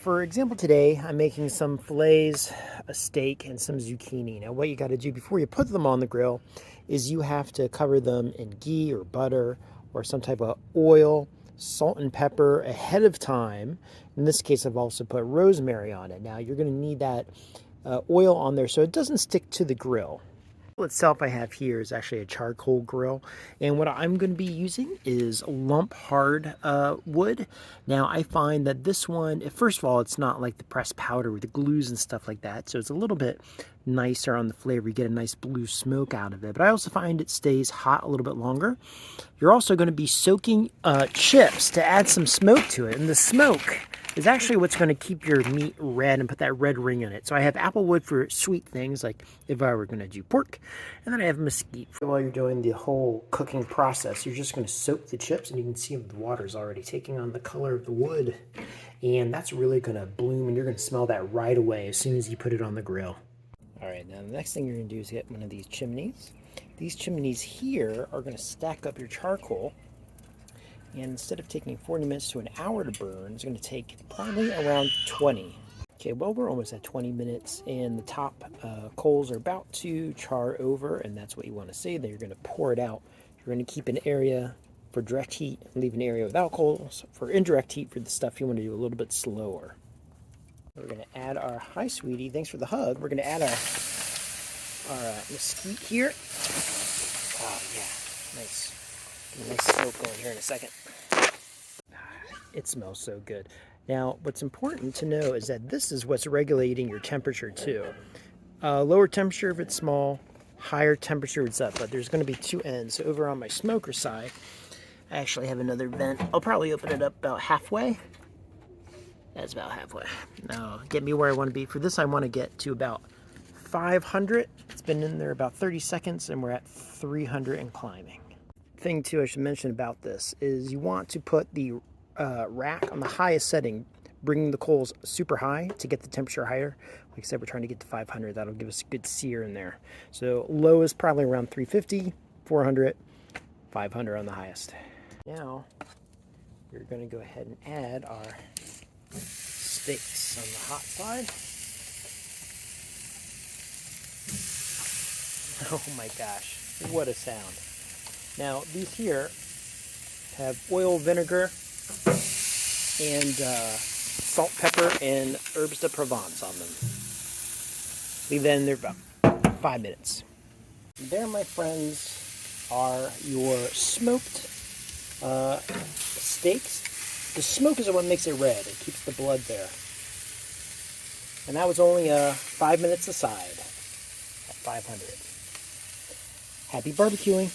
For example, today I'm making some fillets, a steak, and some zucchini. Now what you got to do before you put them on the grill is you have to cover them in ghee or butter or some type of oil, salt and pepper ahead of time. In this case, I've also put rosemary on it. Now you're going to need that oil on there so it doesn't stick to the grill. Itself I have here is actually a charcoal grill, and what I'm going to be using is lump hard wood. Now I find that this one, first of all, it's not like the pressed powder with the glues and stuff like that, so it's a little bit nicer on the flavor. You get a nice blue smoke out of it, but I also find it stays hot a little bit longer. You're also going to be soaking chips to add some smoke to it, and the smoke is actually what's going to keep your meat red and put that red ring in it. So I have apple wood for sweet things, like if I were going to do pork, and then I have mesquite. While you're doing the whole cooking process, you're just going to soak the chips, and you can see the water's already taking on the color of the wood, and that's really going to bloom, and you're going to smell that right away as soon as you put it on the grill. All right, now the next thing you're going to do is get one of these chimneys. These chimneys here are going to stack up your charcoal. And instead of taking 40 minutes to an hour to burn, it's going to take probably around 20. Okay, well, we're almost at 20 minutes, and the top coals are about to char over, and that's what you want to see. Then you're going to pour it out. You're going to keep an area for direct heat, leave an area without coals for indirect heat for the stuff you want to do a little bit slower. We're going to add our, hi sweetie, thanks for the hug. We're going to add our mesquite here. Oh yeah, nice. Get a nice smoke going here in a second. It smells so good. Now, what's important to know is that this is what's regulating your temperature too. Lower temperature if it's small, higher temperature if it's up, but there's going to be two ends. So over on my smoker side, I actually have another vent. I'll probably open it up about halfway. That's about halfway. Now, get me where I want to be. For this, I want to get to about 500. It's been in there about 30 seconds, and we're at 300 and climbing. Thing too I should mention about this is you want to put the rack on the highest setting, bringing the coals super high to get the temperature higher. Like I said, we're trying to get to 500. That'll give us a good sear in there. So low is probably around 350, 400, 500 on the highest. Now we're going to go ahead and add our steaks on the hot side. Oh my gosh, what a sound. Now, these here have oil, vinegar, and salt, pepper, and herbes de Provence on them. Leave that in there about 5 minutes. There, my friends, are your smoked steaks. The smoke is what makes it red. It keeps the blood there. And that was only 5 minutes aside at 500. Happy barbecuing.